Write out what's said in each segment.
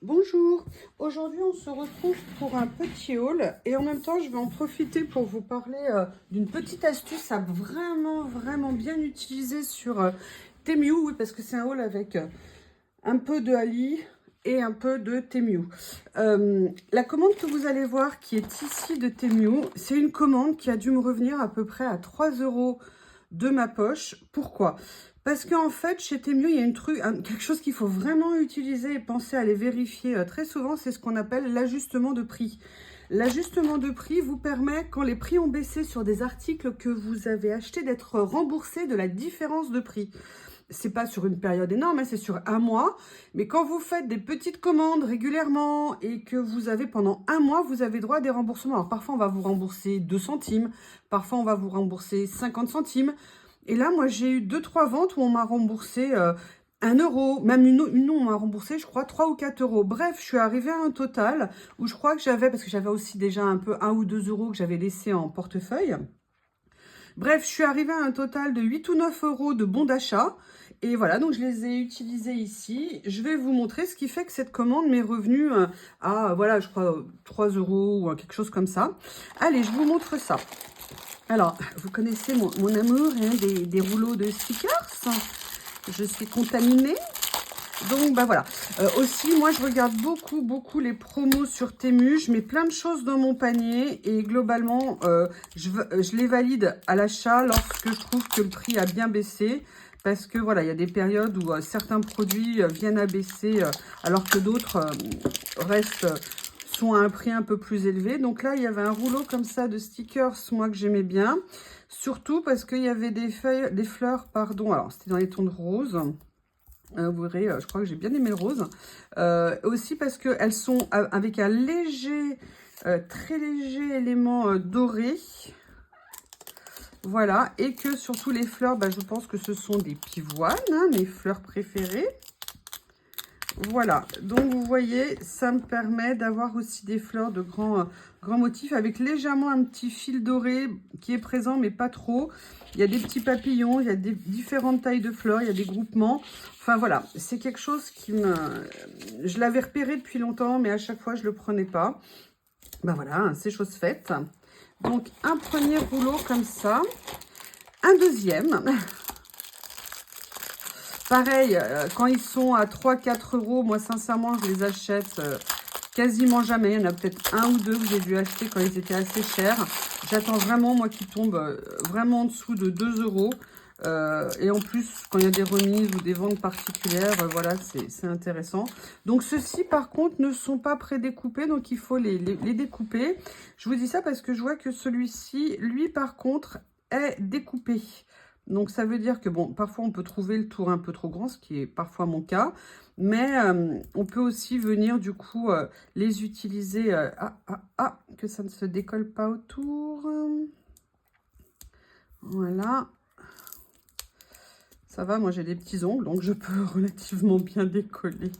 Bonjour, aujourd'hui on se retrouve pour un petit haul et en même temps je vais en profiter pour vous parler d'une petite astuce à vraiment bien utiliser sur Temu, oui, parce que c'est un haul avec un peu de Ali et un peu de Temu. La commande que vous allez voir qui est ici de Temu, c'est une commande qui a dû me revenir à peu près à 3 € de ma poche. Pourquoi ? Parce qu'en fait, chez Temu, il y a quelque chose qu'il faut vraiment utiliser et penser à les vérifier très souvent, c'est ce qu'on appelle l'ajustement de prix. L'ajustement de prix vous permet, quand les prix ont baissé sur des articles que vous avez achetés, d'être remboursé de la différence de prix. C'est pas sur une période énorme, hein, c'est sur un mois. Mais quand vous faites des petites commandes régulièrement et que vous avez pendant un mois, vous avez droit à des remboursements. Alors parfois, on va vous rembourser 2 centimes. Parfois, on va vous rembourser 50 centimes. Et là, moi, j'ai eu 2-3 ventes où on m'a remboursé 1 euro. Même une on m'a remboursé, je crois, 3 ou 4 euros. Bref, je suis arrivée à un total où je crois que j'avais, parce que j'avais aussi déjà un peu 1 ou 2 euros que j'avais laissé en portefeuille. Bref, je suis arrivée à un total de 8 ou 9 euros de bons d'achat. Et voilà, donc je les ai utilisés ici. Je vais vous montrer ce qui fait que cette commande m'est revenue à, voilà, je crois, 3 euros ou quelque chose comme ça. Allez, je vous montre ça. Alors, vous connaissez mon amour hein, des rouleaux de stickers. Je suis contaminée. Donc, bah voilà. Aussi, moi, je regarde beaucoup les promos sur Temu. Je mets plein de choses dans mon panier et globalement, je les valide à l'achat lorsque je trouve que le prix a bien baissé. Parce que voilà, il y a des périodes où certains produits viennent à baisser alors que d'autres sont à un prix un peu plus élevé. Donc là, il y avait un rouleau comme ça de stickers, moi, que j'aimais bien. Surtout parce qu'il y avait des fleurs, pardon. Alors, c'était dans les tons de rose. Vous verrez, je crois que j'ai bien aimé le rose. Aussi parce qu'elles sont avec un léger, très léger élément doré. Voilà. Et que surtout les fleurs, bah, je pense que ce sont des pivoines, hein, mes fleurs préférées. Voilà. Donc, vous voyez, ça me permet d'avoir aussi des fleurs de grands motifs avec légèrement un petit fil doré qui est présent, mais pas trop. Il y a des petits papillons, il y a des différentes tailles de fleurs, il y a des groupements. Enfin, voilà, c'est quelque chose qui me... Je l'avais repéré depuis longtemps, mais à chaque fois, je ne le prenais pas. Ben voilà, c'est chose faite. Donc, un premier rouleau comme ça. Un deuxième. Pareil, quand ils sont à 3-4 euros, moi, sincèrement, je les achète quasiment jamais. Il y en a peut-être un ou deux que j'ai dû acheter quand ils étaient assez chers. J'attends vraiment, moi, qu'ils tombent vraiment en dessous de 2 euros. Et en plus, quand il y a des remises ou des ventes particulières, voilà, c'est intéressant. Donc, ceux-ci, par contre, ne sont pas prédécoupés. Donc, il faut les découper. Je vous dis ça parce que je vois que celui-ci, lui, par contre, est découpé. Donc, ça veut dire que, bon, parfois, on peut trouver le tour un peu trop grand, ce qui est parfois mon cas. Mais on peut aussi venir, du coup, les utiliser... que ça ne se décolle pas autour. Voilà. Ça va, moi, j'ai des petits ongles, donc je peux relativement bien décoller.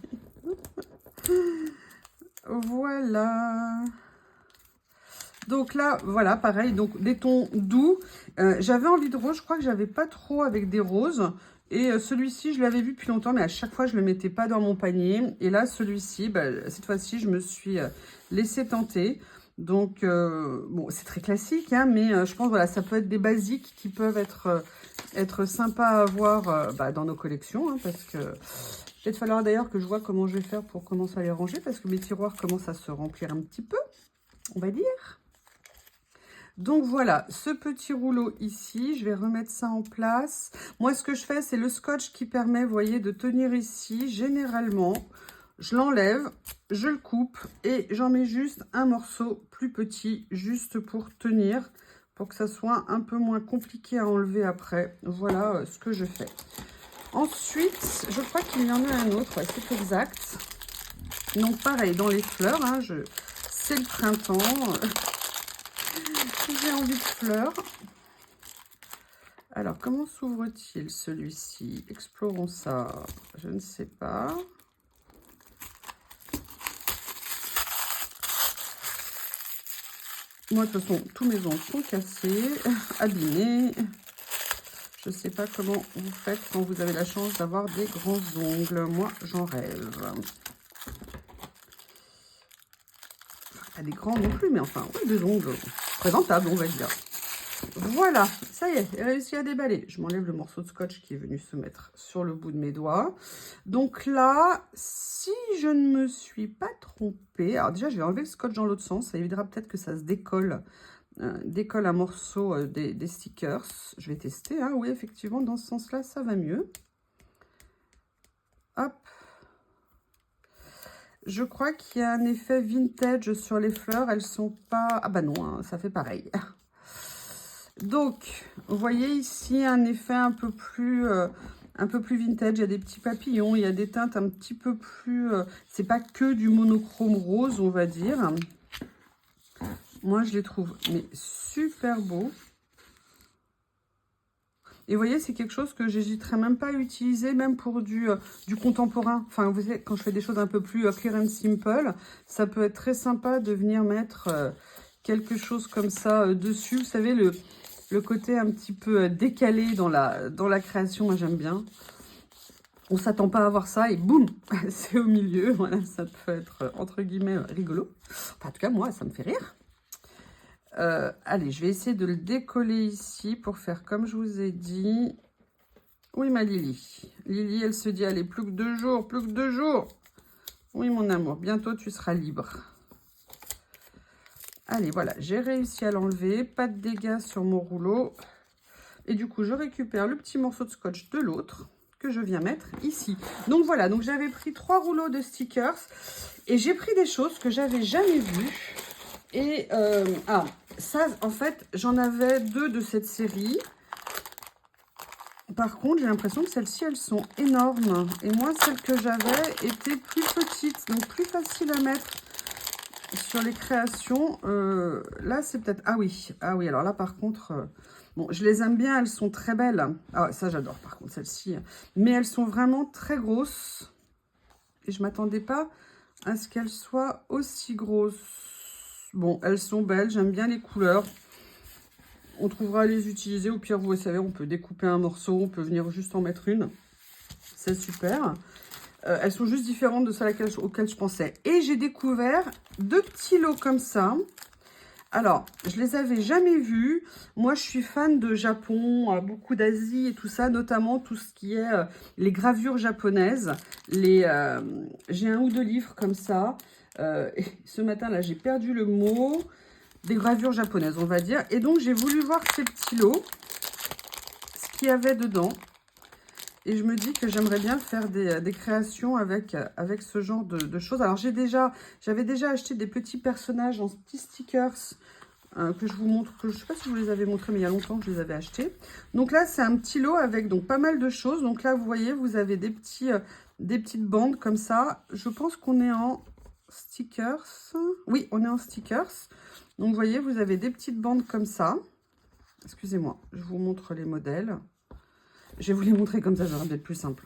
Voilà. Donc là, voilà, pareil, donc des tons doux. J'avais envie de rose, je crois que j'avais pas trop avec des roses. Et celui-ci, je l'avais vu depuis longtemps, mais à chaque fois, je ne le mettais pas dans mon panier. Et là, celui-ci, bah, cette fois-ci, je me suis laissée tenter. Donc, bon, c'est très classique, hein, mais je pense, voilà, ça peut être des basiques qui peuvent être sympas à avoir bah, dans nos collections. Hein, parce que peut-être falloir d'ailleurs que je vois comment je vais faire pour commencer à les ranger, parce que mes tiroirs commencent à se remplir un petit peu, on va dire. Donc voilà, ce petit rouleau ici, je vais remettre ça en place. Moi, ce que je fais, c'est le scotch qui permet, vous voyez, de tenir ici. Généralement, je l'enlève, je le coupe et j'en mets juste un morceau plus petit, juste pour tenir, pour que ça soit un peu moins compliqué à enlever après. Voilà ce que je fais. Ensuite, je crois qu'il y en a un autre, ouais, c'est exact. Donc pareil, dans les fleurs, hein, c'est le printemps. J'ai envie de fleurs. Alors, comment s'ouvre-t-il celui-ci? Explorons ça. Je ne sais pas. Moi, de toute façon, tous mes ongles sont cassés, abîmés. Je ne sais pas comment vous faites quand vous avez la chance d'avoir des grands ongles. Moi, j'en rêve. Pas des grands non plus, mais enfin, ouais, des ongles présentables, on va dire. Voilà, ça y est, j'ai réussi à déballer. Je m'enlève le morceau de scotch qui est venu se mettre sur le bout de mes doigts. Donc là, si je ne me suis pas trompée, alors déjà, je vais enlever le scotch dans l'autre sens. Ça évitera peut-être que ça se décolle, décolle un morceau des stickers. Je vais tester, hein. Oui, effectivement, dans ce sens-là, ça va mieux. Hop. Je crois qu'il y a un effet vintage sur les fleurs. Elles sont pas... Ah bah non, hein, ça fait pareil. Donc, vous voyez ici un effet un peu plus vintage. Il y a des petits papillons, il y a des teintes un petit peu plus... c'est pas que du monochrome rose, on va dire. Moi, je les trouve mais super beaux. Et vous voyez, c'est quelque chose que j'hésiterais même pas à utiliser, même pour du contemporain. Enfin, vous savez, quand je fais des choses un peu plus clear and simple, ça peut être très sympa de venir mettre quelque chose comme ça dessus. Vous savez, le côté un petit peu décalé dans la création, moi j'aime bien. On s'attend pas à voir ça et boum, c'est au milieu. Voilà, ça peut être entre guillemets rigolo. Enfin, en tout cas, moi, ça me fait rire. Allez, je vais essayer de le décoller ici pour faire comme je vous ai dit. Oui, ma Lily. Lily, elle se dit, allez, plus que 2 jours, plus que 2 jours. Oui, mon amour, bientôt tu seras libre. Allez, voilà, j'ai réussi à l'enlever. Pas de dégâts sur mon rouleau. Et du coup, je récupère le petit morceau de scotch de l'autre que je viens mettre ici. Donc voilà, donc j'avais pris 3 rouleaux de stickers et j'ai pris des choses que j'avais jamais vues. Et ça, en fait, j'en avais 2 de cette série. Par contre, j'ai l'impression que celles-ci, elles sont énormes. Et moi, celles que j'avais étaient plus petites, donc plus faciles à mettre sur les créations. Là, c'est peut-être... Ah oui, alors là, par contre... Bon, je les aime bien, elles sont très belles. Ah, ça, j'adore, par contre, celles-ci. Mais elles sont vraiment très grosses. Et je ne m'attendais pas à ce qu'elles soient aussi grosses. Bon, elles sont belles, j'aime bien les couleurs. On trouvera à les utiliser. Au pire, vous savez, on peut découper un morceau, on peut venir juste en mettre une. C'est super. Elles sont juste différentes de celles auxquelles je pensais. Et j'ai découvert 2 petits lots comme ça. Alors, je les avais jamais vus. Moi, je suis fan de Japon, beaucoup d'Asie et tout ça, notamment tout ce qui est les gravures japonaises. J'ai un ou 2 livres comme ça. Et ce matin, là, j'ai perdu le mot. Des gravures japonaises, on va dire. Et donc, j'ai voulu voir ces petits lots, ce qu'il y avait dedans. Et je me dis que j'aimerais bien faire des créations avec ce genre de choses. Alors, j'avais déjà acheté des petits personnages en petits stickers que je vous montre. Je ne sais pas si je vous les avais montrés, mais il y a longtemps que je les avais achetés. Donc là, c'est un petit lot avec donc pas mal de choses. Donc là, vous voyez, vous avez des petites bandes comme ça. Je pense qu'on est en stickers. Oui, on est en stickers. Donc, vous voyez, vous avez des petites bandes comme ça. Excusez-moi, je vous montre les modèles. Je vais vous les montrer comme ça va être plus simple.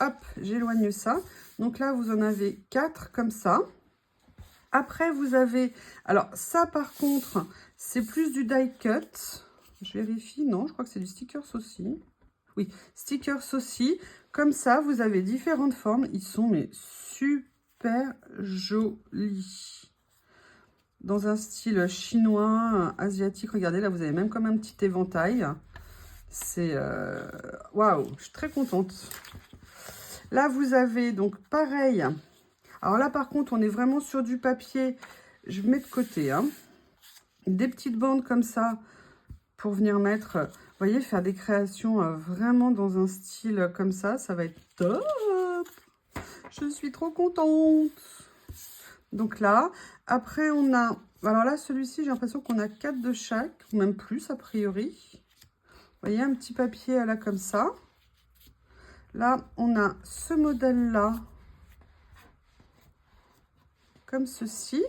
Hop, j'éloigne ça. Donc là, vous en avez 4 comme ça. Après, vous avez... Alors, ça, par contre, c'est plus du die cut. Je vérifie. Non, je crois que c'est du stickers aussi. Oui, stickers aussi. Comme ça, vous avez différentes formes. Ils sont mais super jolis. Dans un style chinois, asiatique. Regardez, là, vous avez même comme un petit éventail. C'est... Waouh, je suis très contente. Là, vous avez donc pareil. Alors là, par contre, on est vraiment sur du papier. Je mets de côté. Hein. Des petites bandes comme ça pour venir mettre... Vous voyez, faire des créations vraiment dans un style comme ça. Ça va être top. Je suis trop contente. Donc là, après, on a... Alors là, celui-ci, j'ai l'impression qu'on a 4 de chaque, ou même plus, a priori. Vous voyez, un petit papier là, comme ça. Là, on a ce modèle-là, comme ceci.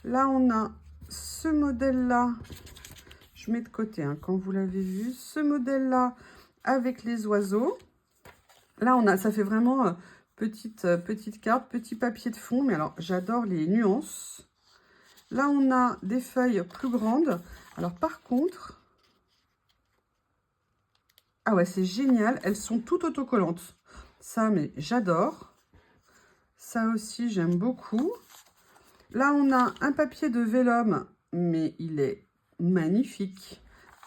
Là, on a ce modèle-là. Je mets de côté, hein, quand vous l'avez vu. Ce modèle-là, avec les oiseaux. Là, on a, ça fait vraiment petite carte, petit papier de fond. Mais alors, j'adore les nuances. Là, on a des feuilles plus grandes. Alors, par contre... Ah ouais, c'est génial. Elles sont toutes autocollantes. Ça, mais j'adore. Ça aussi, j'aime beaucoup. Là, on a un papier de vélum, mais il est magnifique.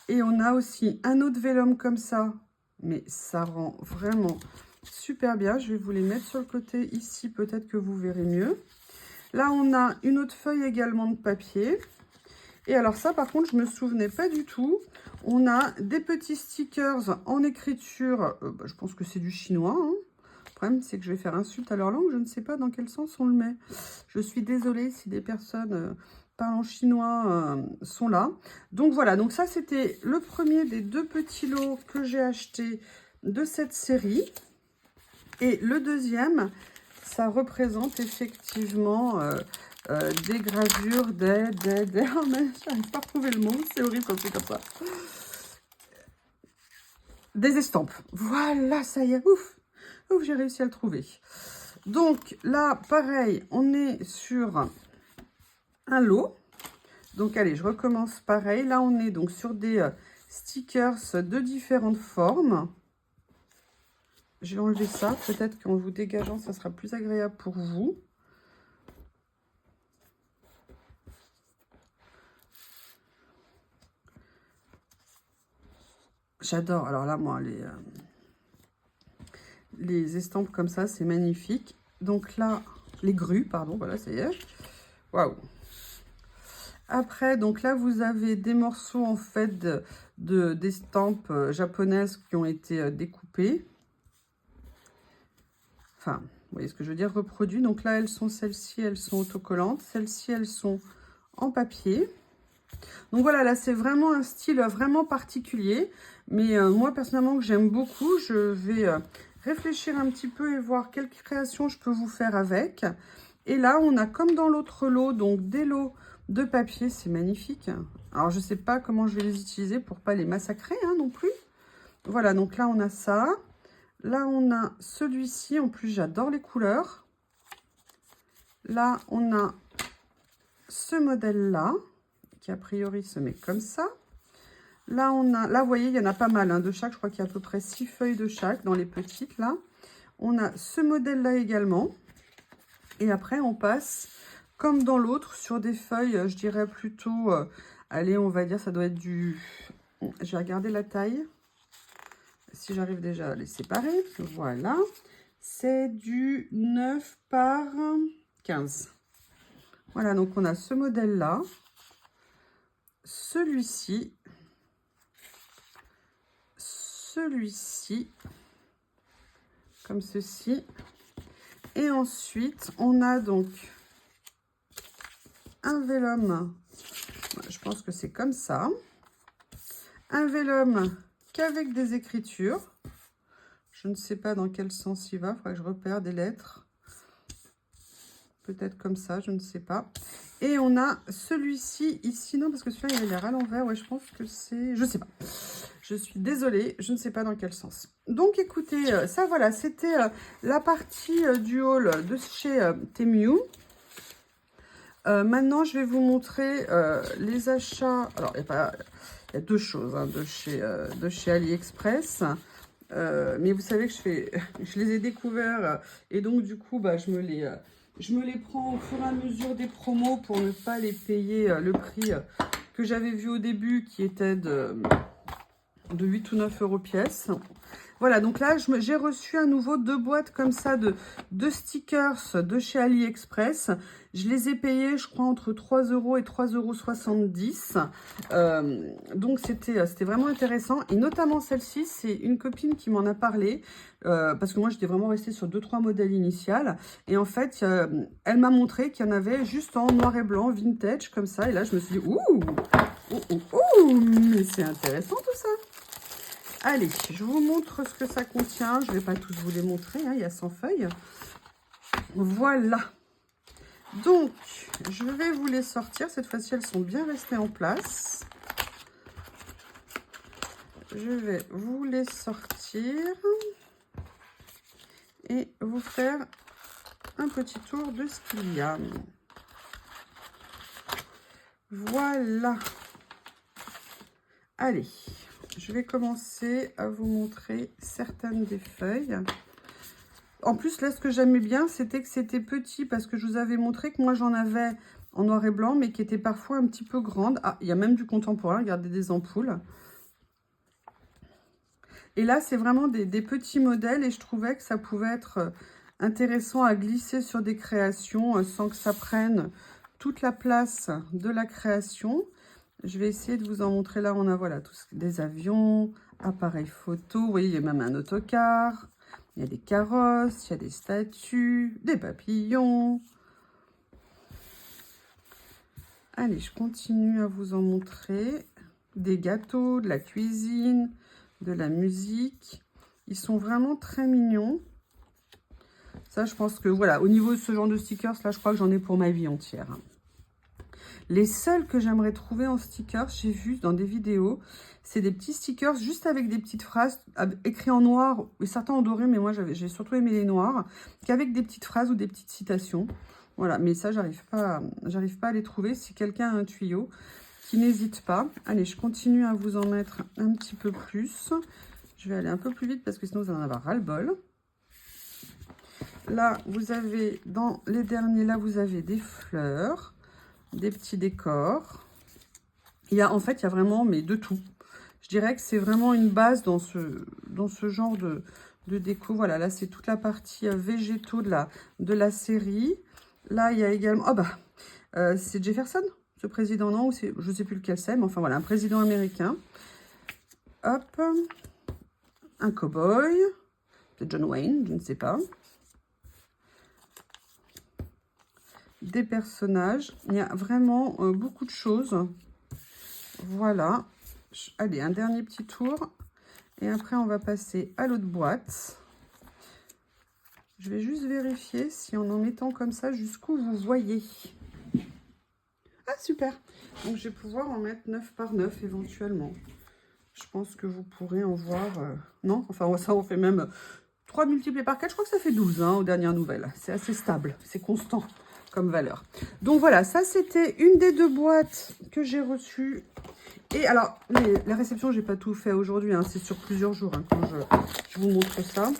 Et on a aussi un autre vélum comme ça, mais ça rend vraiment super bien. Je vais vous les mettre sur le côté ici, peut-être que vous verrez mieux. Là, on a une autre feuille également de papier. Et alors ça, par contre, je ne me souvenais pas du tout. On a des petits stickers en écriture. Je pense que c'est du chinois, hein. Le problème, c'est que je vais faire insulte à leur langue. Je ne sais pas dans quel sens on le met. Je suis désolée si des personnes parlant chinois sont là. Donc voilà, donc ça, c'était le premier des 2 petits lots que j'ai acheté de cette série. Et le deuxième, ça représente effectivement des gravures, oh, mais j'arrive pas à retrouver le mot, c'est horrible quand c'est comme ça. Des estampes. Voilà, ça y est, ouf, ouf, j'ai réussi à le trouver. Donc là, pareil, on est sur un lot. Donc allez, je recommence pareil. Là, on est donc sur des stickers de différentes formes. Je vais enlever ça. Peut-être qu'en vous dégageant, ça sera plus agréable pour vous. J'adore. Alors là, moi, les estampes comme ça, c'est magnifique. Donc là, les grues, pardon, voilà, ça y est. Waouh! Après, donc là, vous avez des morceaux, en fait, d'estampes japonaises qui ont été découpées. Enfin, vous voyez ce que je veux dire, reproduits. Donc là, celles-ci, elles sont autocollantes. Celles-ci, elles sont en papier. Donc voilà, là, c'est vraiment un style vraiment particulier. Mais moi, personnellement, que j'aime beaucoup, je vais réfléchir un petit peu et voir quelle création je peux vous faire avec. Et là, on a comme dans l'autre lot, donc des lots de papier. C'est magnifique. Alors, je ne sais pas comment je vais les utiliser pour pas les massacrer hein, non plus. Voilà, donc là, on a ça. Là, on a celui-ci. En plus, j'adore les couleurs. Là, on a ce modèle-là, qui a priori se met comme ça. Là, vous voyez, il y en a pas mal hein, de chaque. Je crois qu'il y a à peu près 6 feuilles de chaque dans les petites, là. On a ce modèle-là également. Et après, on passe, comme dans l'autre, sur des feuilles, je dirais plutôt... allez, on va dire, ça doit être du... Je vais regarder la taille. Si j'arrive déjà à les séparer. Voilà. C'est du 9 par 15. Voilà, donc on a ce modèle-là. Celui-ci. Celui-ci. Comme ceci. Et ensuite, on a donc un vélum. Je pense que c'est comme ça. Un vélum qu'avec des écritures. Je ne sais pas dans quel sens il va. Il faudra que je repère des lettres. Peut-être comme ça, je ne sais pas. Et on a celui-ci ici. Non, parce que celui-là, il a l'air à l'envers. Ouais, je pense que c'est... Je ne sais pas. Je suis désolée, je ne sais pas dans quel sens. Donc, écoutez, ça, voilà, c'était la partie du haul de chez Temu. Maintenant, je vais vous montrer les achats. Alors, il y a 2 choses hein, de chez AliExpress. Mais vous savez que je les ai découverts et donc, du coup, bah, je me les prends au fur et à mesure des promos pour ne pas les payer le prix que j'avais vu au début qui était de 8 ou 9 € pièce. Voilà, donc là, j'ai reçu à nouveau 2 boîtes comme ça de stickers de chez AliExpress. Je les ai payés, je crois, entre 3 € et 3,70 €. Donc, c'était vraiment intéressant. Et notamment celle-ci, c'est une copine qui m'en a parlé. Parce que moi, j'étais vraiment restée sur 2-3 modèles initiales. Et en fait, elle m'a montré qu'il y en avait juste en noir et blanc, vintage, comme ça. Et là, je me suis dit, ouh, mais c'est intéressant tout ça. Allez, je vous montre ce que ça contient. Je ne vais pas tous vous les montrer, hein, il y a 100 feuilles. Voilà. Donc, je vais vous les sortir. Cette fois-ci, elles sont bien restées en place. Je vais vous les sortir et vous faire un petit tour de ce qu'il y a. Voilà. Allez. Je vais commencer à vous montrer certaines des feuilles. En plus, là, ce que j'aimais bien, c'était que c'était petit, parce que je vous avais montré que moi, j'en avais en noir et blanc, mais qui était parfois un petit peu grande. Ah, il y a même du contemporain, regardez, des ampoules. Et là, c'est vraiment des petits modèles, et je trouvais que ça pouvait être intéressant à glisser sur des créations sans que ça prenne toute la place de la création. Je vais essayer de vous en montrer. Là, on a voilà, des avions, appareils photo. Vous voyez, il y a même un autocar. Il y a des carrosses, il y a des statues, des papillons. Allez, je continue à vous en montrer. Des gâteaux, de la cuisine, de la musique. Ils sont vraiment très mignons. Ça, je pense que, voilà, au niveau de ce genre de stickers, là, je crois que j'en ai pour ma vie entière. Les seuls que j'aimerais trouver en stickers, j'ai vu dans des vidéos, c'est des petits stickers juste avec des petites phrases écrites en noir, et certains en doré, mais moi, j'ai surtout aimé les noirs, qu'avec des petites phrases ou des petites citations. Voilà, mais ça, j'arrive pas à les trouver. Si quelqu'un a un tuyau, qui n'hésite pas. Allez, je continue à vous en mettre un petit peu plus. Je vais aller un peu plus vite parce que sinon vous en avez ras-le-bol. Là, vous avez, dans les derniers, là, vous avez des fleurs, des petits décors. En fait, il y a vraiment, mais de tout. Je dirais que c'est vraiment une base dans ce genre de déco. Voilà, là, c'est toute la partie végétaux de la série. Là, il y a également... Oh, bah, c'est Jefferson, ce président, non? Je ne sais plus lequel c'est, mais enfin, voilà, un président américain. Hop. Un cow-boy. C'est John Wayne, je ne sais pas. Des personnages. Il y a vraiment beaucoup de choses. Voilà. Allez, un dernier petit tour. Et après, on va passer à l'autre boîte. Je vais juste vérifier si en mettant comme ça, jusqu'où vous voyez. Ah, super. Donc, je vais pouvoir en mettre 9 par 9 éventuellement. Je pense que vous pourrez en voir... Non, enfin, ça, on fait même 3 multiplié par 4. Je crois que ça fait 12 hein, aux dernières nouvelles. C'est assez stable, c'est constant comme valeur. Donc voilà, ça c'était une des 2 boîtes que j'ai reçues. Et alors, la réception, j'ai pas tout fait aujourd'hui, hein, c'est sur plusieurs jours hein, quand je vous montre ça.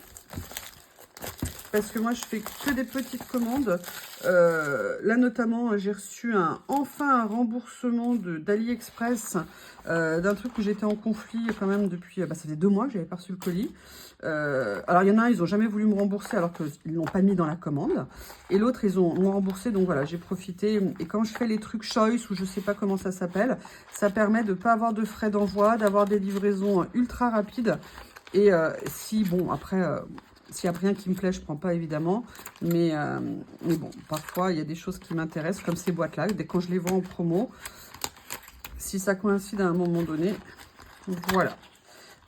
Parce que moi, je fais que des petites commandes. Là, notamment, j'ai reçu enfin un remboursement d'AliExpress d'un truc où j'étais en conflit quand même depuis... ça faisait 2 mois que j'avais pas reçu le colis. Alors, il y en a un, ils n'ont jamais voulu me rembourser alors qu'ils ne l'ont pas mis dans la commande. Et l'autre, ils m'ont remboursé. Donc, voilà, j'ai profité. Et quand je fais les trucs Choice, ou je sais pas comment ça s'appelle, ça permet de ne pas avoir de frais d'envoi, d'avoir des livraisons ultra rapides. Et si, bon, après... s'il n'y a rien qui me plaît, je ne prends pas évidemment. Mais bon, parfois, il y a des choses qui m'intéressent, comme ces boîtes-là. Dès quand je les vends en promo, si ça coïncide à un moment donné, voilà.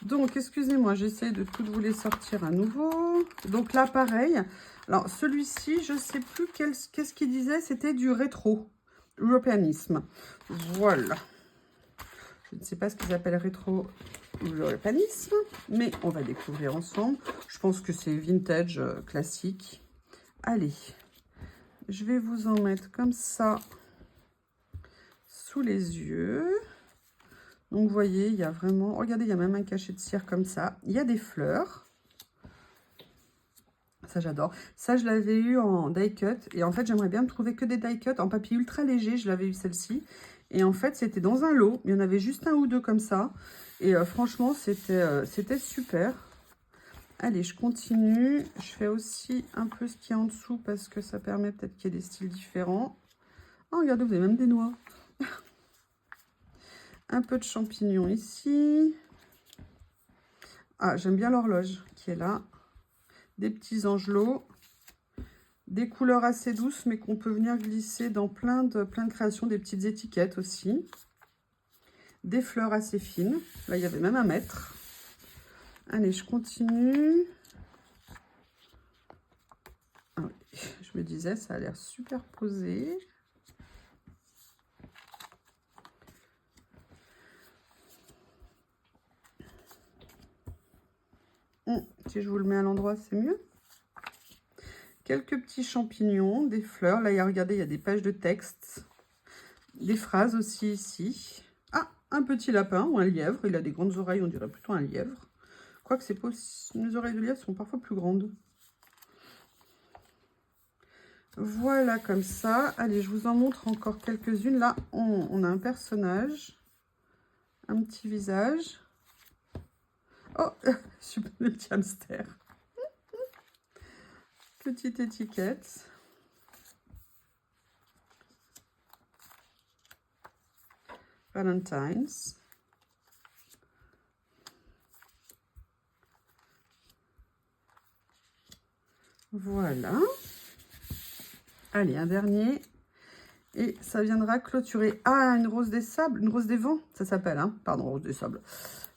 Donc, excusez-moi, j'essaie de toutes vous les sortir à nouveau. Donc là, pareil. Alors, celui-ci, je ne sais plus qu'est-ce qu'il disait. C'était du rétro, européanisme. Voilà. Je ne sais pas ce qu'ils appellent rétro européanisme, mais on va découvrir ensemble. Je pense que c'est vintage classique. Allez, je vais vous en mettre comme ça sous les yeux. Donc, vous voyez, il y a vraiment... Regardez, il y a même un cachet de cire comme ça. Il y a des fleurs. Ça, j'adore. Ça, je l'avais eu en die cut. Et en fait, j'aimerais bien me trouver que des die cut en papier ultra léger. Je l'avais eu celle-ci. Et en fait, c'était dans un lot. Il y en avait juste un ou deux comme ça. Et franchement, c'était super. Allez, je continue. Je fais aussi un peu ce qu'il y a en dessous parce que ça permet peut-être qu'il y ait des styles différents. Oh, regardez, vous avez même des noix. Un peu de champignons ici. Ah, j'aime bien l'horloge qui est là. Des petits angelots. Des couleurs assez douces, mais qu'on peut venir glisser dans plein de créations. Des petites étiquettes aussi. Des fleurs assez fines. Là, il y avait même un mètre. Allez, je continue. Ah oui, je me disais, ça a l'air super posé. Si je vous le mets à l'endroit, c'est mieux. Quelques petits champignons, des fleurs. Là, regardez, il y a des pages de texte. Des phrases aussi ici. Ah, un petit lapin ou un lièvre. Il a des grandes oreilles, on dirait plutôt un lièvre. Quoique c'est pas aussi... Les oreilles de lièvre sont parfois plus grandes. Voilà, comme ça. Allez, je vous en montre encore quelques-unes. Là, on a un personnage, un petit visage. Oh, super, le petit hamster. Petite étiquette. Valentine's. Voilà. Allez, un dernier. Et ça viendra clôturer. Ah, une rose des sables, une rose des vents, ça s'appelle, hein. Pardon, rose des sables.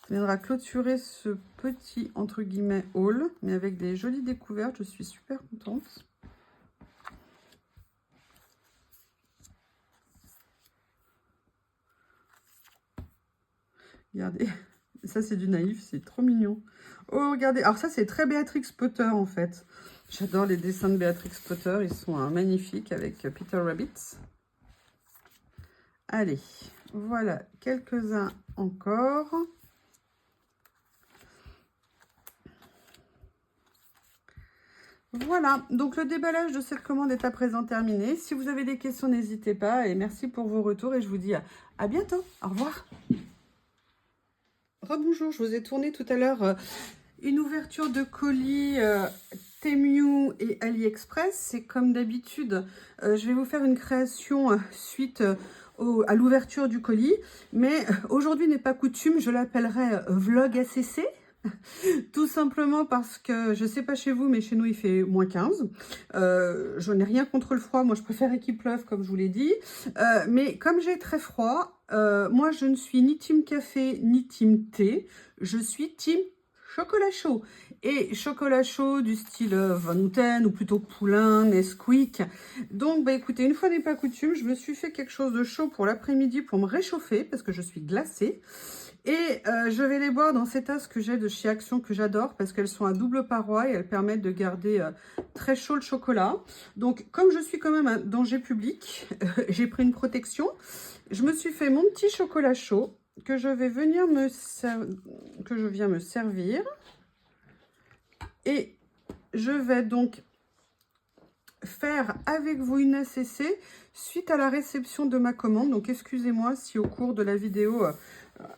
Ça viendra clôturer ce petit, entre guillemets, haul, mais avec des jolies découvertes. Je suis super contente. Regardez, ça c'est du naïf, c'est trop mignon. Oh, regardez, alors ça c'est très Béatrix Potter en fait. J'adore les dessins de Béatrix Potter, ils sont magnifiques avec Peter Rabbit. Allez, voilà, quelques-uns encore. Voilà, donc le déballage de cette commande est à présent terminé. Si vous avez des questions, n'hésitez pas et merci pour vos retours et je vous dis à bientôt. Au revoir. Rebonjour, je vous ai tourné tout à l'heure une ouverture de colis Temu et AliExpress. C'est comme d'habitude, je vais vous faire une création suite à l'ouverture du colis. Mais aujourd'hui n'est pas coutume, je l'appellerai vlog ACC. Tout simplement parce que, je sais pas chez vous, mais chez nous il fait moins 15. Je n'ai rien contre le froid, moi je préfère qu'il pleuve comme je vous l'ai dit. Mais comme j'ai très froid, moi je ne suis ni team café ni team thé, je suis team chocolat chaud. Et chocolat chaud du style Van Houten ou plutôt Poulain, Nesquik. Donc bah écoutez, une fois n'est pas coutume, je me suis fait quelque chose de chaud pour l'après-midi pour me réchauffer parce que je suis glacée. Et je vais les boire dans ces tasses que j'ai de chez Action que j'adore parce qu'elles sont à double paroi et elles permettent de garder très chaud le chocolat. Donc comme je suis quand même un danger public, j'ai pris une protection. Je me suis fait mon petit chocolat chaud que je vais venir me servir. Et je vais donc faire avec vous une ACC suite à la réception de ma commande. Donc excusez-moi si au cours de la vidéo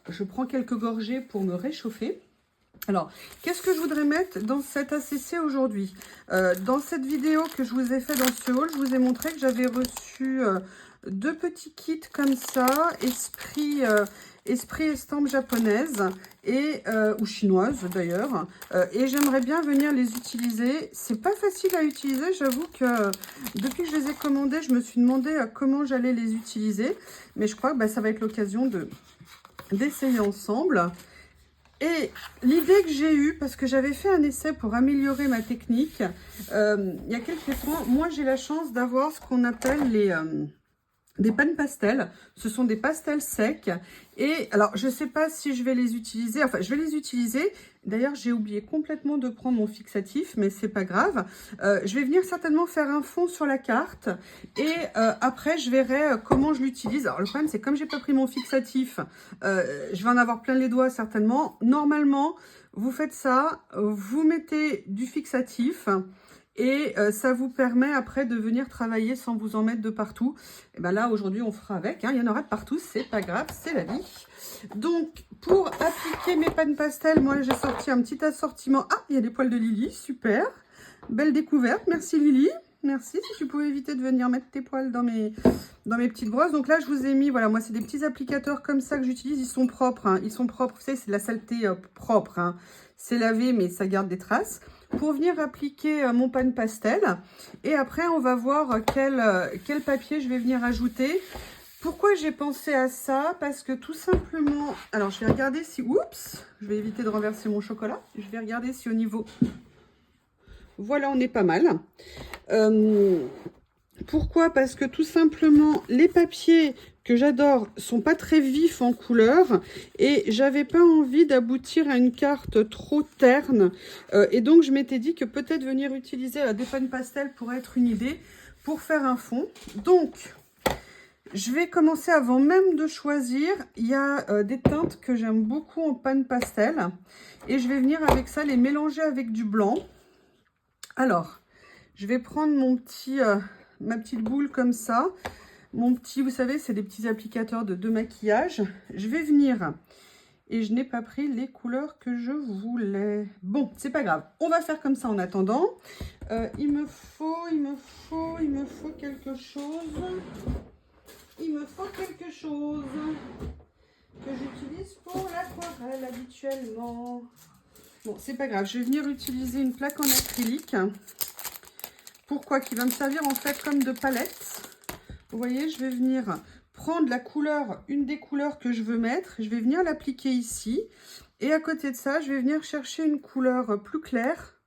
je prends quelques gorgées pour me réchauffer. Alors, qu'est-ce que je voudrais mettre dans cette ACC aujourd'hui? Dans cette vidéo que je vous ai fait dans ce haul, je vous ai montré que j'avais reçu deux petits kits comme ça, esprit estampe japonaise et ou chinoise d'ailleurs. Et j'aimerais bien venir les utiliser. C'est pas facile à utiliser, j'avoue que depuis que je les ai commandés, je me suis demandé comment j'allais les utiliser. Mais je crois que ça va être l'occasion d'essayer ensemble. Et l'idée que j'ai eue, parce que j'avais fait un essai pour améliorer ma technique, il y a quelques temps, moi j'ai la chance d'avoir ce qu'on appelle des pânes pastels. Ce sont des pastels secs. Et alors, je ne sais pas si je vais les utiliser. Enfin, je vais les utiliser. D'ailleurs, j'ai oublié complètement de prendre mon fixatif, mais c'est pas grave. Je vais venir certainement faire un fond sur la carte. Et après, je verrai comment je l'utilise. Alors, le problème, c'est comme j'ai pas pris mon fixatif, je vais en avoir plein les doigts certainement. Normalement, vous faites ça, vous mettez du fixatif. Et ça vous permet après de venir travailler sans vous en mettre de partout. Et bien là, aujourd'hui, on fera avec. Hein. Il y en aura de partout, c'est pas grave, c'est la vie. Donc, pour appliquer mes pânes pastel, moi, j'ai sorti un petit assortiment. Ah, il y a des poils de Lily, super. Belle découverte, merci Lily. Merci, si tu pouvais éviter de venir mettre tes poils dans mes petites brosses. Donc là, je vous ai mis, voilà, moi, c'est des petits applicateurs comme ça que j'utilise. Ils sont propres, hein. Ils sont propres, vous savez, c'est de la saleté propre. Hein. C'est lavé, mais ça garde des traces. Pour venir appliquer mon pan pastel. Et après, on va voir quel papier je vais venir ajouter. Pourquoi j'ai pensé à ça? Parce que tout simplement... Alors, je vais regarder si... Oups! Je vais éviter de renverser mon chocolat. Je vais regarder si au niveau... Voilà, on est pas mal. Pourquoi? Parce que tout simplement, les papiers que j'adore sont pas très vifs en couleur et j'avais pas envie d'aboutir à une carte trop terne. Et donc, je m'étais dit que peut-être venir utiliser des pânes pastel pourrait être une idée pour faire un fond. Donc, je vais commencer avant même de choisir. Il y a des teintes que j'aime beaucoup en pâne pastel et je vais venir avec ça les mélanger avec du blanc. Alors, je vais prendre mon petit ma petite boule comme ça. Mon petit, vous savez, c'est des petits applicateurs de maquillage. Je vais venir... Et je n'ai pas pris les couleurs que je voulais. Bon, c'est pas grave. On va faire comme ça en attendant. Il me faut quelque chose. Il me faut quelque chose que j'utilise pour l'aquarelle habituellement. Bon, c'est pas grave. Je vais venir utiliser une plaque en acrylique. Pourquoi? Qui va me servir en fait comme de palette. Vous voyez, je vais venir... prendre la couleur, une des couleurs que je veux mettre, je vais venir l'appliquer ici. Et à côté de ça, je vais venir chercher une couleur plus claire.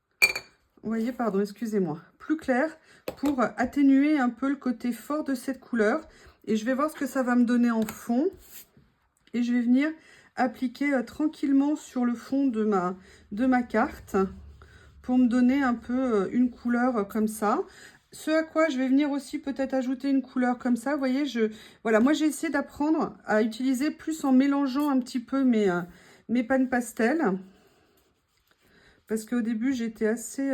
Vous voyez, pardon, excusez-moi. Plus claire pour atténuer un peu le côté fort de cette couleur. Et je vais voir ce que ça va me donner en fond. Et je vais venir appliquer tranquillement sur le fond de ma carte pour me donner un peu une couleur comme ça. Ce à quoi je vais venir aussi peut-être ajouter une couleur comme ça. Vous voyez, voilà, moi j'ai essayé d'apprendre à utiliser plus en mélangeant un petit peu mes pannes pastel. Parce qu'au début, j'étais assez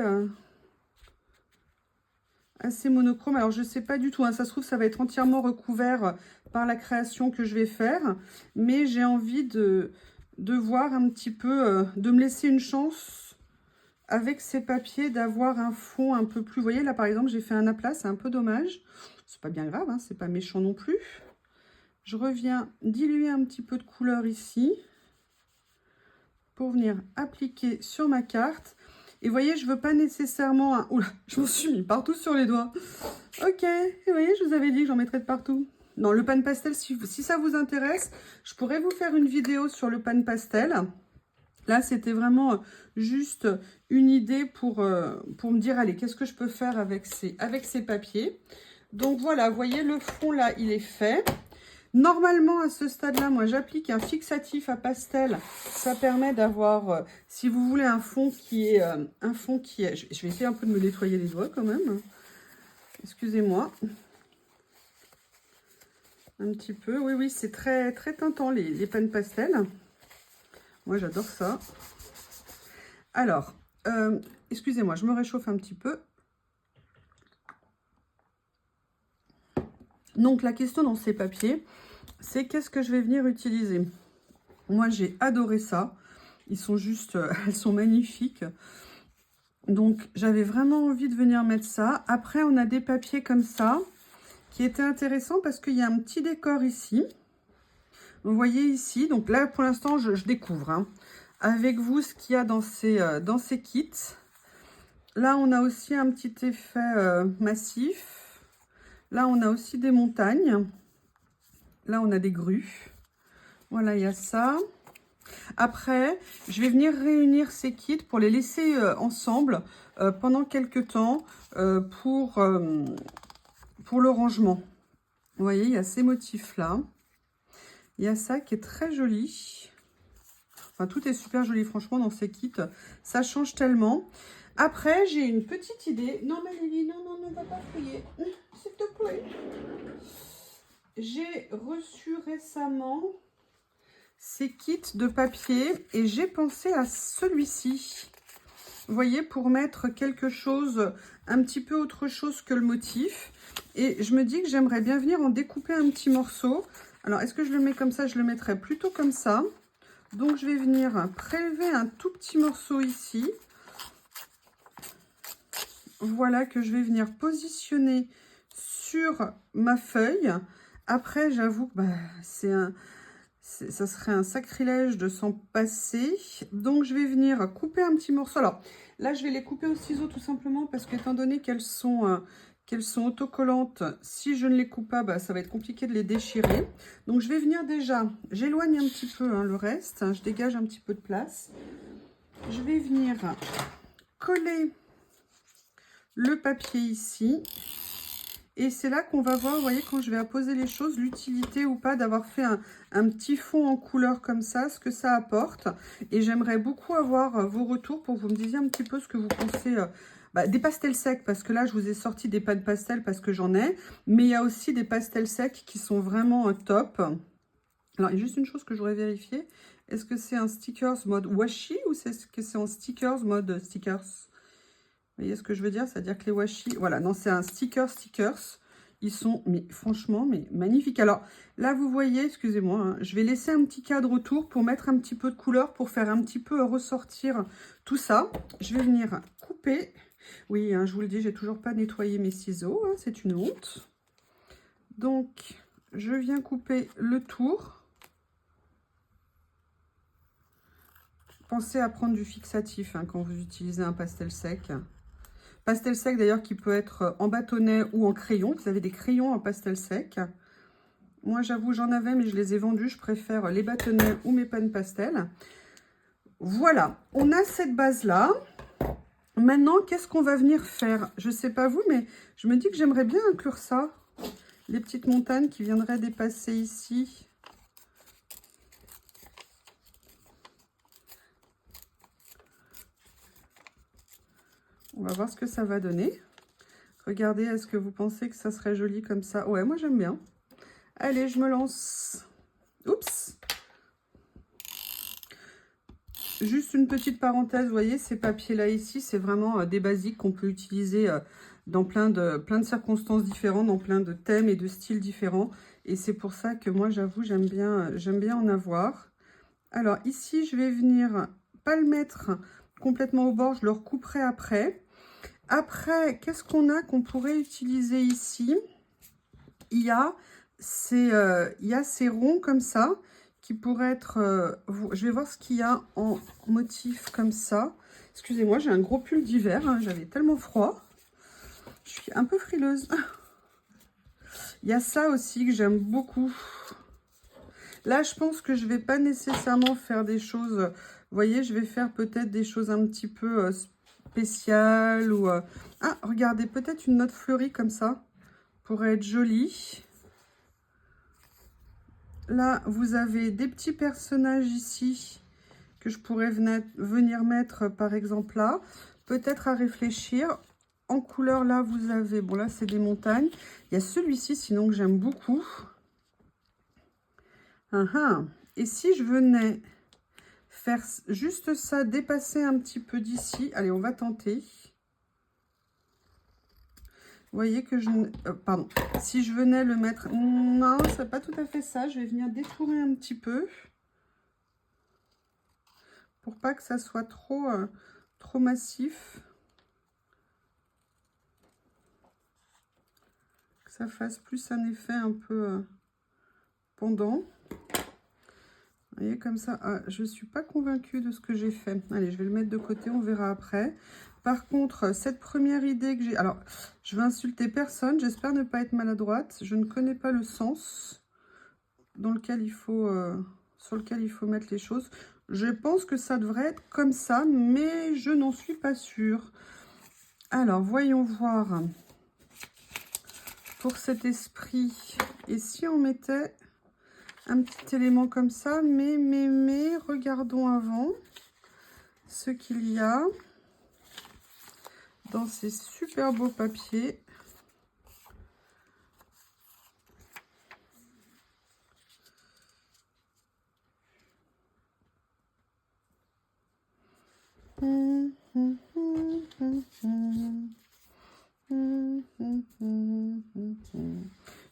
monochrome. Alors, je ne sais pas du tout, hein, ça se trouve, ça va être entièrement recouvert par la création que je vais faire. Mais j'ai envie de voir un petit peu, de me laisser une chance avec ces papiers, d'avoir un fond un peu plus... Vous voyez, là, par exemple, j'ai fait un aplat, c'est un peu dommage. C'est pas bien grave, hein, c'est pas méchant non plus. Je reviens diluer un petit peu de couleur ici pour venir appliquer sur ma carte. Et vous voyez, je veux pas nécessairement un... Oula, je m'en suis mis partout sur les doigts. Ok, et vous voyez, je vous avais dit que j'en mettrais de partout. Non, le pan pastel, si ça vous intéresse, je pourrais vous faire une vidéo sur le pan pastel. Là, c'était vraiment juste une idée pour me dire, allez, qu'est-ce que je peux faire avec ces papiers. Donc voilà, vous voyez, le fond là, il est fait. Normalement, à ce stade-là, moi, j'applique un fixatif à pastel. Ça permet d'avoir, si vous voulez, un fond qui est... Je vais essayer un peu de me nettoyer les doigts quand même. Excusez-moi. Un petit peu. Oui, oui, c'est très, très tentant, les pannes pastel. Moi, j'adore ça. Alors, excusez-moi, je me réchauffe un petit peu. Donc, la question dans ces papiers, c'est qu'est-ce que je vais venir utiliser? Moi, j'ai adoré ça. Ils sont juste, elles sont magnifiques. Donc, j'avais vraiment envie de venir mettre ça. Après, on a des papiers comme ça, qui étaient intéressants parce qu'il y a un petit décor ici. Vous voyez ici, donc là, pour l'instant, je découvre, hein, avec vous ce qu'il y a dans ces kits. Là, on a aussi un petit effet massif. Là, on a aussi des montagnes. Là, on a des grues. Voilà, il y a ça. Après, je vais venir réunir ces kits pour les laisser ensemble pendant quelques temps pour le rangement. Vous voyez, il y a ces motifs-là. Il y a ça qui est très joli. Enfin, tout est super joli, franchement, dans ces kits. Ça change tellement. Après, j'ai une petite idée. Non, Malélie, non, non, ne va pas fouiller. S'il te plaît. J'ai reçu récemment ces kits de papier et j'ai pensé à celui-ci. Vous voyez, pour mettre quelque chose, un petit peu autre chose que le motif. Et je me dis que j'aimerais bien venir en découper un petit morceau. Alors, est-ce que je le mets comme ça? Je le mettrai plutôt comme ça. Donc, je vais venir prélever un tout petit morceau ici. Voilà, que je vais venir positionner sur ma feuille. Après, j'avoue que ça serait un sacrilège de s'en passer. Donc, je vais venir couper un petit morceau. Alors, là, je vais les couper au ciseau tout simplement parce qu'étant donné qu'elles sont autocollantes, si je ne les coupe pas, ça va être compliqué de les déchirer. Donc, je vais venir déjà, j'éloigne un petit peu le reste. Hein, je dégage un petit peu de place. Je vais venir coller le papier ici. Et c'est là qu'on va voir, vous voyez, quand je vais apposer les choses, l'utilité ou pas d'avoir fait un petit fond en couleur comme ça, ce que ça apporte. Et j'aimerais beaucoup avoir vos retours pour que vous me disiez un petit peu ce que vous pensez des pastels secs, parce que là, je vous ai sorti des pâtes pastel parce que j'en ai. Mais il y a aussi des pastels secs qui sont vraiment top. Alors, il y a juste une chose que j'aurais vérifié. Est-ce que c'est un stickers mode washi ou est-ce que c'est en stickers mode stickers? voyez ce que je veux dire? C'est-à-dire que les washi, voilà, non, c'est un stickers. Ils sont, mais franchement, mais magnifiques. Alors, là, vous voyez, excusez-moi, hein, je vais laisser un petit cadre autour pour mettre un petit peu de couleur, pour faire un petit peu ressortir tout ça. Je vais venir couper. Oui, hein, je vous le dis, j'ai toujours pas nettoyé mes ciseaux, hein, c'est une honte. Donc, je viens couper le tour. Pensez à prendre du fixatif hein, quand vous utilisez un pastel sec. Pastel sec d'ailleurs qui peut être en bâtonnet ou en crayon. Vous avez des crayons en pastel sec. Moi j'avoue j'en avais mais je les ai vendus. Je préfère les bâtonnets ou mes pannes pastel. Voilà, on a cette base là. Maintenant qu'est-ce qu'on va venir faire? Je sais pas vous mais je me dis que j'aimerais bien inclure ça. Les petites montagnes qui viendraient dépasser ici. On va voir ce que ça va donner. Regardez, est-ce que vous pensez que ça serait joli comme ça? Ouais, moi j'aime bien. Allez, je me lance. Oups! Juste une petite parenthèse, vous voyez, ces papiers-là ici, c'est vraiment des basiques qu'on peut utiliser dans plein de circonstances différentes, dans plein de thèmes et de styles différents. Et c'est pour ça que moi, j'avoue, j'aime bien en avoir. Alors ici, je vais venir pas le mettre complètement au bord, je le recouperai après. Après, qu'est-ce qu'on a qu'on pourrait utiliser ici? Il y a ces ronds comme ça qui pourraient être... je vais voir ce qu'il y a en motif comme ça. Excusez-moi, j'ai un gros pull d'hiver. Hein, j'avais tellement froid. Je suis un peu frileuse. Il y a ça aussi que j'aime beaucoup. Là, je pense que je ne vais pas nécessairement faire des choses... Vous voyez, je vais faire peut-être des choses un petit peu spéciales. Ou, ah, regardez, peut-être une note fleurie comme ça. Pourrait être jolie. Là, vous avez des petits personnages ici que je pourrais venir mettre, par exemple, là. Peut-être à réfléchir. En couleur, là, vous avez... Bon, là, c'est des montagnes. Il y a celui-ci, sinon, que j'aime beaucoup. Et si je venais faire juste ça, dépasser un petit peu d'ici. Allez, on va tenter. Vous voyez que je... pardon. Si je venais le mettre... Non, c'est pas tout à fait ça. Je vais venir détourer un petit peu. Pour pas que ça soit trop massif. Que ça fasse plus un effet un peu pendant. Vous voyez, comme ça, je ne suis pas convaincue de ce que j'ai fait. Allez, je vais le mettre de côté, on verra après. Par contre, cette première idée que j'ai... Alors, je vais insulter personne, j'espère ne pas être maladroite. Je ne connais pas le sens dans lequel il faut, sur lequel il faut mettre les choses. Je pense que ça devrait être comme ça, mais je n'en suis pas sûre. Alors, voyons voir pour cet esprit. Et si on mettait... un petit élément comme ça, mais regardons avant ce qu'il y a dans ces super beaux papiers.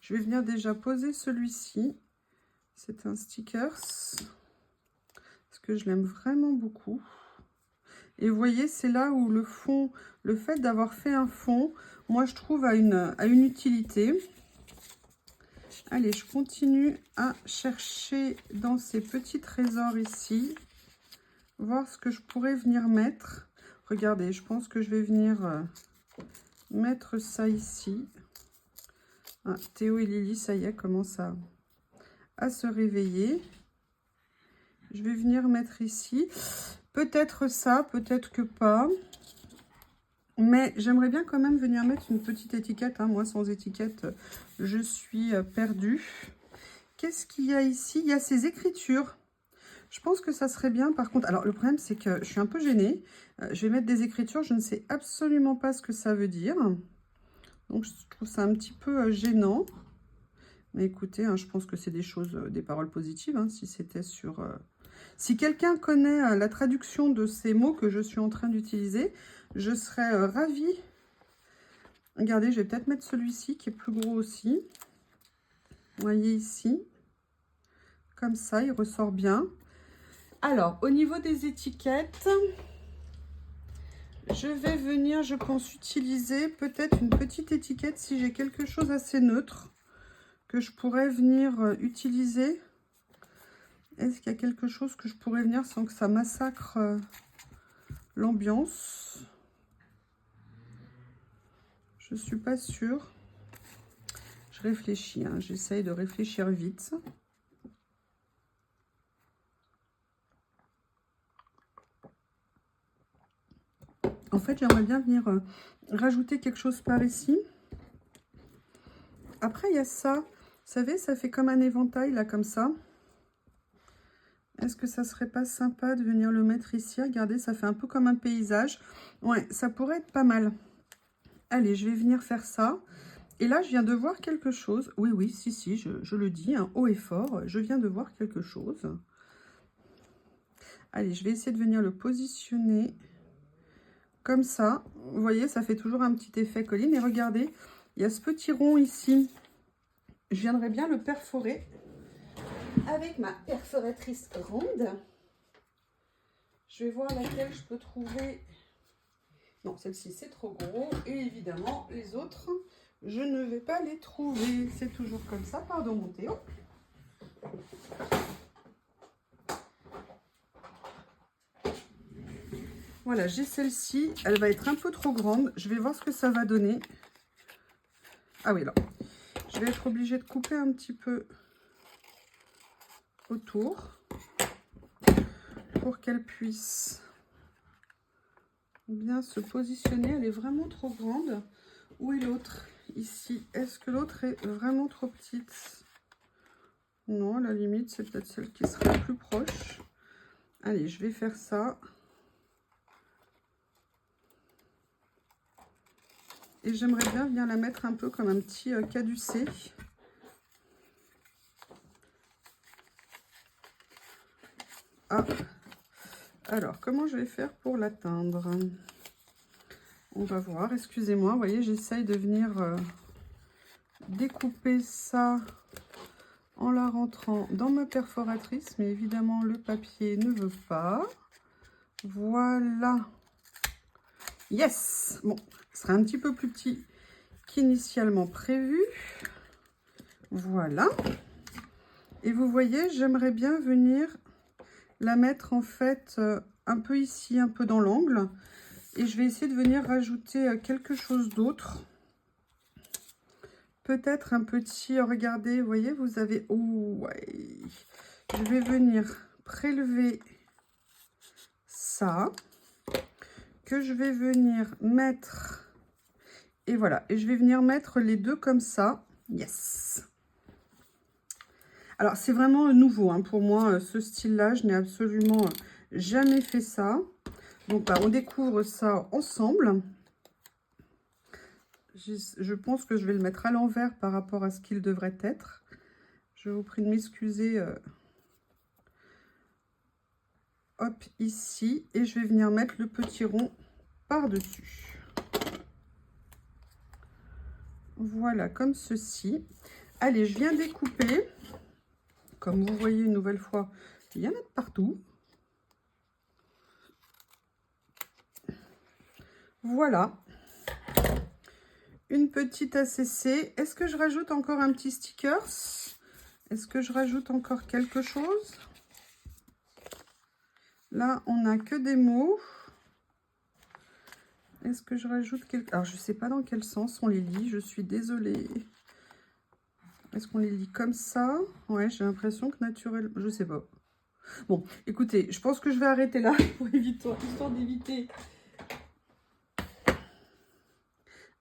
Je vais venir déjà poser celui-ci. C'est un stickers, parce que je l'aime vraiment beaucoup. Et vous voyez, c'est là où le fond, le fait d'avoir fait un fond, moi je trouve a une utilité. Allez, je continue à chercher dans ces petits trésors ici, voir ce que je pourrais venir mettre. Regardez, je pense que je vais venir mettre ça ici. Ah, Théo et Lily, ça y est, commence à se réveiller. Je vais venir mettre ici. Peut-être ça, peut-être que pas. Mais j'aimerais bien quand même venir mettre une petite étiquette. Hein. Moi, sans étiquette, je suis perdue. Qu'est-ce qu'il y a ici? Il y a ces écritures. Je pense que ça serait bien. Par contre, alors le problème, c'est que je suis un peu gênée. Je vais mettre des écritures. Je ne sais absolument pas ce que ça veut dire. Donc, je trouve ça un petit peu gênant. Mais écoutez, hein, je pense que c'est des choses, des paroles positives. Hein, si c'était sur... Si quelqu'un connaît la traduction de ces mots que je suis en train d'utiliser, je serais ravie. Regardez, je vais peut-être mettre celui-ci qui est plus gros aussi. Vous voyez ici. Comme ça, il ressort bien. Alors, au niveau des étiquettes, je vais venir, je pense, utiliser peut-être une petite étiquette si j'ai quelque chose assez neutre que je pourrais venir utiliser. Est-ce qu'il y a quelque chose que je pourrais venir sans que ça massacre l'ambiance? Je ne suis pas sûre. Je réfléchis, hein. J'essaye de réfléchir vite. En fait, j'aimerais bien venir rajouter quelque chose par ici. Après, il y a ça. Vous savez, ça fait comme un éventail, là, comme ça. Est-ce que ça serait pas sympa de venir le mettre ici? Regardez, ça fait un peu comme un paysage. Ouais, ça pourrait être pas mal. Allez, je vais venir faire ça. Et là, je viens de voir quelque chose. Oui, oui, si, je le dis, hein, haut et fort. Je viens de voir quelque chose. Allez, je vais essayer de venir le positionner comme ça. Vous voyez, ça fait toujours un petit effet colline. Et regardez, il y a ce petit rond ici. Je viendrai bien le perforer avec ma perforatrice ronde. Je vais voir laquelle je peux trouver. Non, celle-ci, c'est trop gros. Et évidemment, les autres, je ne vais pas les trouver. C'est toujours comme ça. Pardon, mon Théo. Voilà, j'ai celle-ci. Elle va être un peu trop grande. Je vais voir ce que ça va donner. Ah oui, là. Je vais être obligée de couper un petit peu autour pour qu'elle puisse bien se positionner. Elle est vraiment trop grande. Où est l'autre? Ici. Est-ce que l'autre est vraiment trop petite? Non, à la limite, c'est peut-être celle qui serait plus proche. Allez, je vais faire ça. Et j'aimerais bien la mettre un peu comme un petit caducé. Ah, alors, comment je vais faire pour l'atteindre? On va voir, excusez-moi, vous voyez, j'essaye de venir découper ça en la rentrant dans ma perforatrice, mais évidemment, le papier ne veut pas. Voilà. Yes! Bon, ce sera un petit peu plus petit qu'initialement prévu. Voilà. Et vous voyez, j'aimerais bien venir la mettre en fait un peu ici, un peu dans l'angle. Et je vais essayer de venir rajouter quelque chose d'autre. Peut-être un petit, regardez, vous voyez, vous avez... Oh, ouais. Je vais venir prélever ça. Que je vais venir mettre... Et voilà, et je vais venir mettre les deux comme ça. Yes! Alors, c'est vraiment nouveau hein, pour moi, ce style-là. Je n'ai absolument jamais fait ça. Donc, bah, on découvre ça ensemble. Je pense que je vais le mettre à l'envers par rapport à ce qu'il devrait être. Je vous prie de m'excuser. Hop, ici. Et je vais venir mettre le petit rond par-dessus. Voilà, comme ceci. Allez, je viens découper. Comme vous voyez une nouvelle fois, il y en a de partout. Voilà. Une petite ACC. Est-ce que je rajoute encore un petit sticker? Est-ce que je rajoute encore quelque chose? Là, on n'a que des mots. Est-ce que je rajoute quelque... Alors, je ne sais pas dans quel sens on les lit. Je suis désolée. Est-ce qu'on les lit comme ça? Ouais, j'ai l'impression que naturellement... Je ne sais pas. Bon, écoutez, je pense que je vais arrêter là pour éviter, histoire d'éviter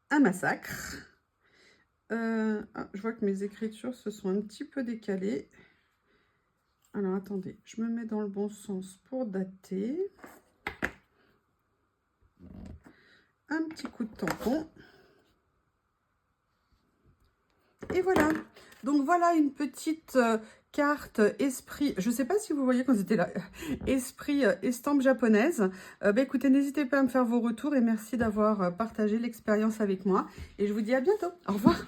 un massacre. Je vois que mes écritures se sont un petit peu décalées. Alors, attendez, je me mets dans le bon sens pour dater. Un petit coup de tampon. Et voilà. Donc voilà une petite carte esprit, je ne sais pas si vous voyez quand c'était là, esprit estampe japonaise. Écoutez, n'hésitez pas à me faire vos retours et merci d'avoir partagé l'expérience avec moi. Et je vous dis à bientôt. Au revoir.